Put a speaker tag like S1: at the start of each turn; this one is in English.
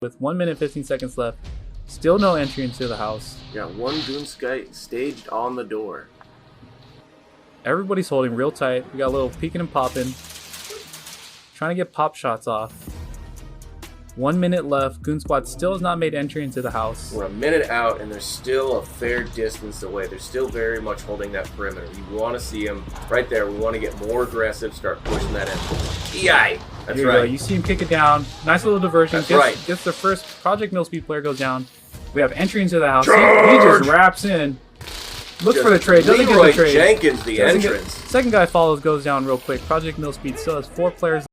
S1: with 1 minute 15 seconds left. Still no entry into the house.
S2: Got one Goon Sky staged on the door.
S1: Everybody's holding real tight. We got a little peeking and popping. Trying to get pop shots off. 1 minute left. Goon Squad still has not made entry into the house.
S2: We're a minute out, and they're still a fair distance away. They're still very much holding that perimeter. You want to see them right there. We want to get more aggressive, start pushing that in. EI! That's
S1: Here you
S2: right.
S1: go. You see him kick it down. Nice little diversion.
S2: That's right.
S1: Gets the first Project Millspeed player goes down. We have entry into the house. He
S2: Charge!
S1: just wraps in. Looks
S2: Just
S1: for the trade. Doesn't get
S2: Leroy
S1: the trade.
S2: Jenkins, the
S1: Doesn't
S2: entrance.
S1: Second guy follows, goes down real quick. Project Millspeed still has 4 players.